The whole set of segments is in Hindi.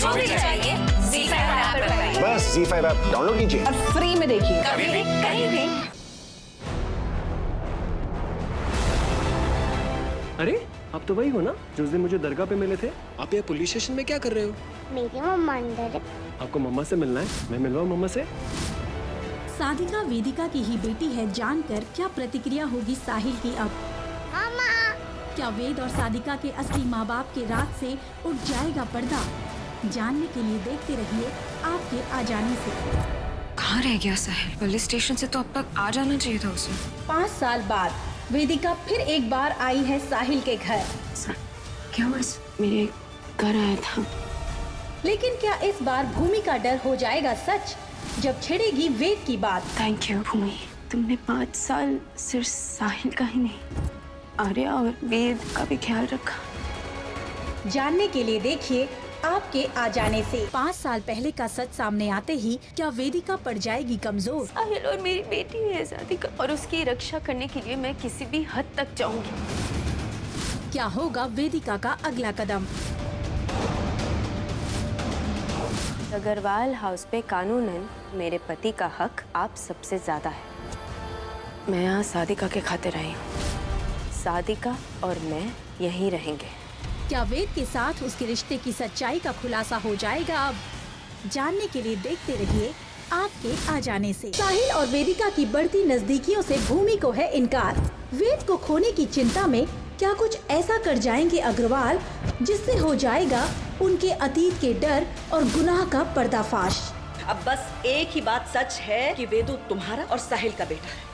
जो भी चाहिए ZEE5 ऐप पर पाइए। बस ZEE5 ऐप डाउनलोड कीजिए और फ्री में देखिए। कभी भी कहीं भी। अरे आप तो वही हो ना जो उस दिन मुझे दरगाह पे मिले थे। आप ये पुलिस स्टेशन में क्या कर रहे हो? मेरी मम्मा अंदर है। आपको मम्मा से मिलना है, मैं मिलवाऊं मम्मा से? सादिका वेदिका की ही बेटी है जानकर क्या प्रतिक्रिया होगी साहिल की अब? मामा क्या वेद और सादिका के असली माँ बाप के राज से उठ जाएगा पर्दा? जानने के लिए देखते रहिए आपके आ जाने से। कहाँ रह गया साहिल? पुलिस स्टेशन से तो अब तक आ जाना चाहिए था उसे। 5 साल बाद वेदिका फिर एक बार आई है साहिल के घर। क्या हुआ? मेरे घर आया था। लेकिन क्या इस बार भूमि का डर हो जाएगा सच जब छिड़ेगी वेद की बात? थैंक यू भूमि, तुमने 5 साल सिर्फ साहिल का ही नहीं, आर्या और वेद का भी ख्याल रखा। जानने के लिए देखिए आपके आ जाने से। 5 साल पहले का सच सामने आते ही क्या वेदिका पड़ जाएगी कमजोर? साहिल और मेरी बेटी है सादिका, और उसकी रक्षा करने के लिए मैं किसी भी हद तक जाऊंगी। क्या होगा वेदिका का अगला कदम? अग्रवाल हाउस पे कानूनन मेरे पति का हक आप सबसे ज्यादा है। मैं यहाँ सादिका के खातिर आई हूँ। सादिका और मैं यहीं रहेंगे। क्या वेद के साथ उसके रिश्ते की सच्चाई का खुलासा हो जाएगा अब? जानने के लिए देखते रहिए आपके आ जाने से। साहिल और वेदिका की बढ़ती नजदीकियों से भूमि को है इनकार। वेद को खोने की चिंता में क्या कुछ ऐसा कर जाएंगे अग्रवाल जिससे हो जाएगा उनके अतीत के डर और गुनाह का पर्दाफाश। अब बस एक ही बात सच है कि वेदू तुम्हारा और साहिल का बेटा है।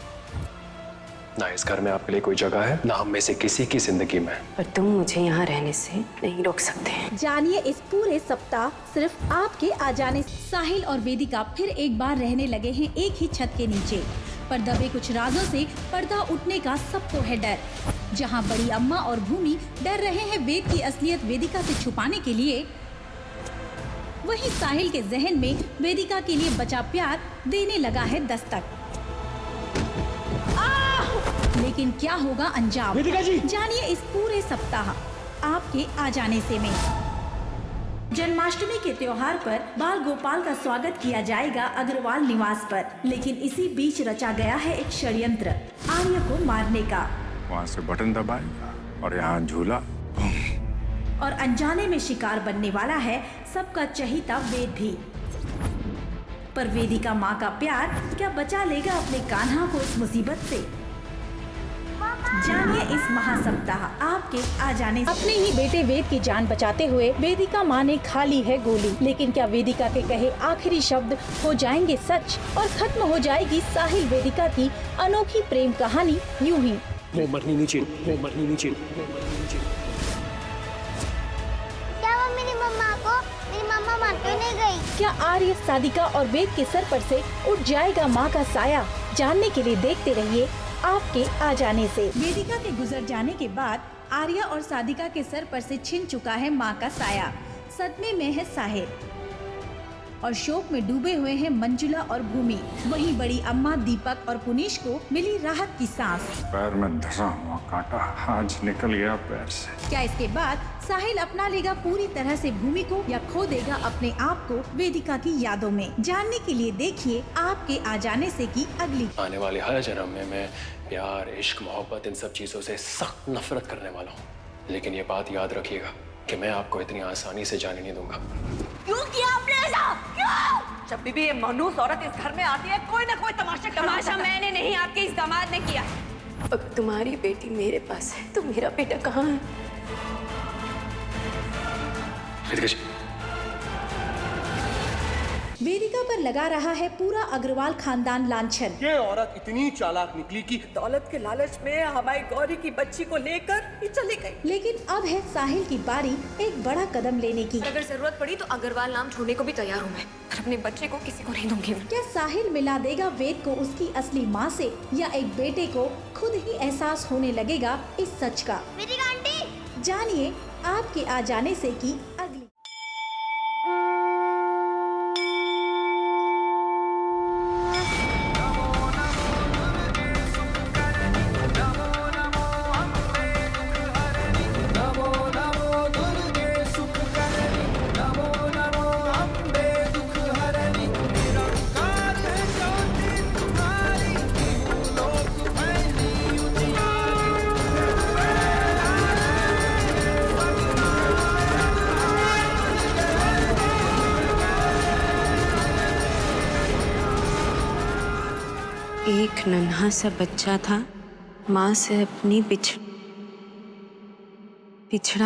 ना इस घर में आपके लिए कोई जगह है, ना हम में से किसी की जिंदगी में। पर तुम मुझे यहाँ रहने से नहीं रोक सकते। जानिए इस पूरे सप्ताह सिर्फ आपके आ जाने से। साहिल और वेदिका फिर एक बार रहने लगे हैं एक ही छत के नीचे, पर दबे कुछ राजों से पर्दा उठने का सबको है डर। जहां बड़ी अम्मा और भूमि डर रहे हैं वेद की असलियत वेदिका से छुपाने के लिए, वहीं साहिल के जहन में वेदिका के लिए बचा प्यार देने लगा है दस्तक। लेकिन क्या होगा अंजाम? वेदिका जी! जानिए इस पूरे सप्ताह आपके आ जाने से में। जन्माष्टमी के त्योहार पर बाल गोपाल का स्वागत किया जाएगा अग्रवाल निवास पर, लेकिन इसी बीच रचा गया है एक षड्यंत्र आर्या को मारने का। वहाँ से बटन दबाएगा और यहाँ झूला, और अनजाने में शिकार बनने वाला है सबका चहीता वेद भी। पर वेदिका माँ का प्यार क्या बचा लेगा अपने कान्हा को इस मुसीबत से? जानिए इस महासप्ताह आपके आ जाने से। अपने ही बेटे वेद की जान बचाते हुए वेदिका माँ ने खा ली है गोली, लेकिन क्या वेदिका के कहे आखिरी शब्द हो जाएंगे सच और खत्म हो जाएगी साहिल वेदिका की अनोखी प्रेम कहानी यूं ही? वो मरनी नहीं चाहिए, वो मरनी नहीं चाहिए, वो मरनी नहीं चाहिए। क्या वो मेरी मम्मा मार क्यों नहीं गई? क्या आर्य सादिका और वेद के सर पर से उठ जाएगा माँ का साया? जानने के लिए देखते रहिए आपके आ जाने से। वेदिका के गुजर जाने के बाद आर्या और सादिका के सर पर से छिन चुका है माँ का साया। सदमे में है साहिल और शोक में डूबे हुए हैं मंजुला और भूमि। वहीं बड़ी अम्मा दीपक और पुनीश को मिली राहत की सांस। पैर में धंसा हुआ कांटा आज निकल गया पैर से। क्या इसके बाद साहिल अपना लेगा पूरी तरह से भूमि को या खो देगा अपने आप को वेदिका की यादों में? जानने के लिए देखिए आपके आ जाने से की अगली। आने वाले हर जन्म में मैं प्यार, इश्क, मोहब्बत, इन सब चीजों से सख्त नफरत करने वाला हूँ, लेकिन ये बात याद रखिएगा कि मैं आपको इतनी आसानी से जाने नहीं दूंगा। क्यों किया आपने ऐसा? क्यों? जब भी ये मनूस औरत इस घर में आती है कोई ना कोई तमाशा मैंने नहीं, आपके इस दामाद ने किया। अब तुम्हारी बेटी मेरे पास है तो मेरा बेटा कहाँ है? वेदिका जी, वेदिका पर लगा रहा है पूरा अग्रवाल खानदान लांछन। ये औरत इतनी चालाक निकली कि दौलत के लालच में हमारी गौरी की बच्ची को लेकर ही चली गई। लेकिन अब है साहिल की बारी एक बड़ा कदम लेने की। अगर जरूरत पड़ी तो अग्रवाल नाम छोड़ने को भी तैयार हूँ मैं, पर अपने बच्चे को किसी को नहीं दूंगी मैं। क्या साहिल मिला देगा वेद को उसकी असली माँ से, या एक बेटे को खुद ही एहसास होने लगेगा इस सच का? मेरी आंटी जानिए आपके आ जाने से की अगली। एक नन्हा सा बच्चा था, माँ से अपनी पिछड़ा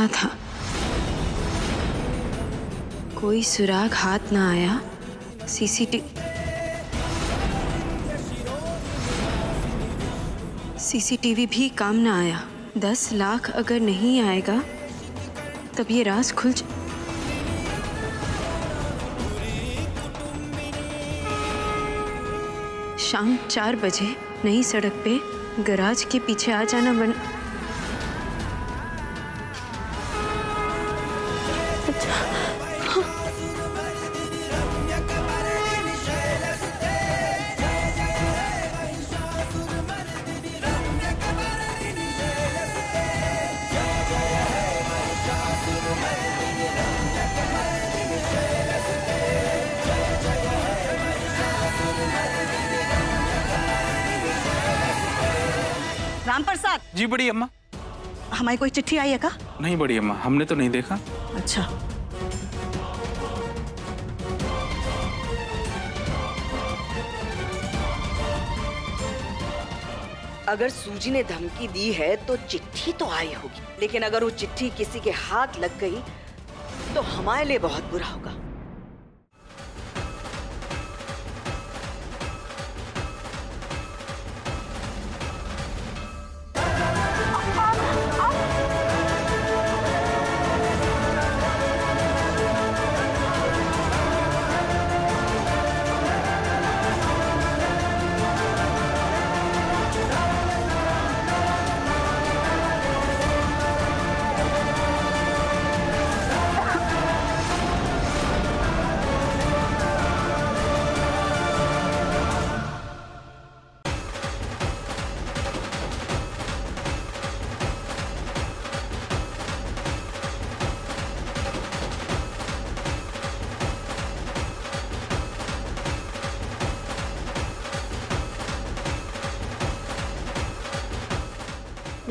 था। कोई सुराग हाथ ना आया। सीसीटीवी भी काम ना आया। 10 लाख अगर नहीं आएगा तब ये राज खुल शाम 4 बजे नई सड़क पे गराज के पीछे आ जाना बन। राम प्रसाद जी बड़ी अम्मा। हमारी कोई चिट्ठी आई है का? नहीं बड़ी अम्मा, हमने तो नहीं देखा। अच्छा, अगर सूजी ने धमकी दी है तो चिट्ठी तो आई होगी, लेकिन अगर वो चिट्ठी किसी के हाथ लग गई तो हमारे लिए बहुत बुरा होगा।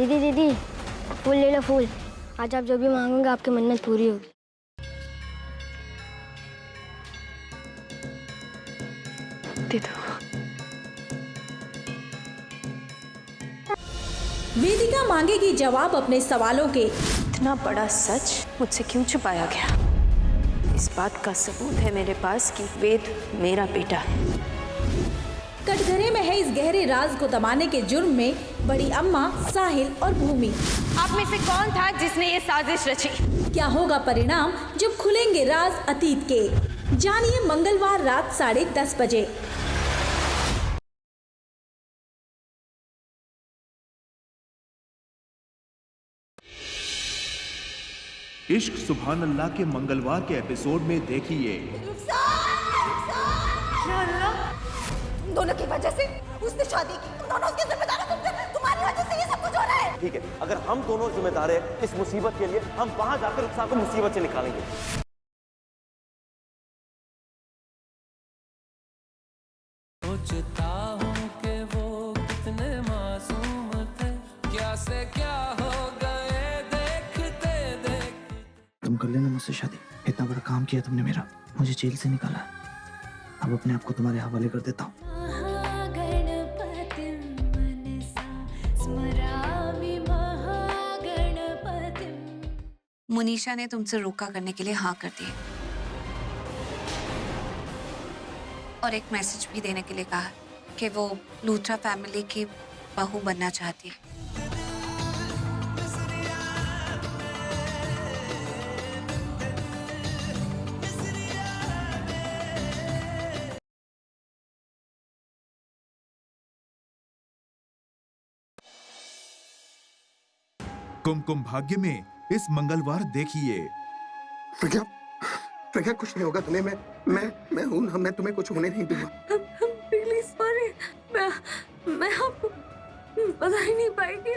दीदी दीदी, फूल ले लो फूल। आज आप जो भी मांगोगे आपकी मन्नत पूरी होगी। दे दो। वेदिका मांगेगी जवाब अपने सवालों के। इतना बड़ा सच मुझसे क्यों छुपाया गया? इस बात का सबूत है मेरे पास कि वेद मेरा बेटा है। कटघरे में है इस गहरे राज को दबाने के जुर्म में बड़ी अम्मा, साहिल और भूमि। आप में से कौन था जिसने ये साजिश रची? क्या होगा परिणाम जब खुलेंगे राज अतीत के? जानिए मंगलवार रात 10:30 बजे। इश्क सुभान अल्लाह के मंगलवार के एपिसोड में देखिए। दोनों की वजह से उसने शादी की, तुम दोनों उसके जिम्मेदार हो। तुम्हारी वजह से ये सब कुछ हो रहा है। ठीक है, अगर हम दोनों जिम्मेदार हैं इस मुसीबत के लिए, हम वहां जाकर रुखसार को मुसीबत से निकालेंगे। सोचता हूँ कि वो कितने मासूम थे, क्या से क्या हो गए देखते देखते। तुम कर लेना मुझसे शादी। इतना बड़ा काम किया तुमने मेरा, मुझे जेल से निकाला। अब अपने आप को तुम्हारे हवाले कर देता हूँ। मुनीशा ने तुमसे रोका करने के लिए हाँ कर दी और एक मैसेज भी देने के लिए कहा कि वो लूथरा फैमिली की बहू बनना चाहती है। कुमकुम भाग्य में इस मंगलवार देखिए। प्रज्ञा, प्रज्ञा कुछ नहीं होगा तुम्हें। मैं हूं ना, मैं तुम्हें कुछ होने नहीं दूंगा। प्लीज सॉरी, मैं आपको बता ही नहीं पाएगी।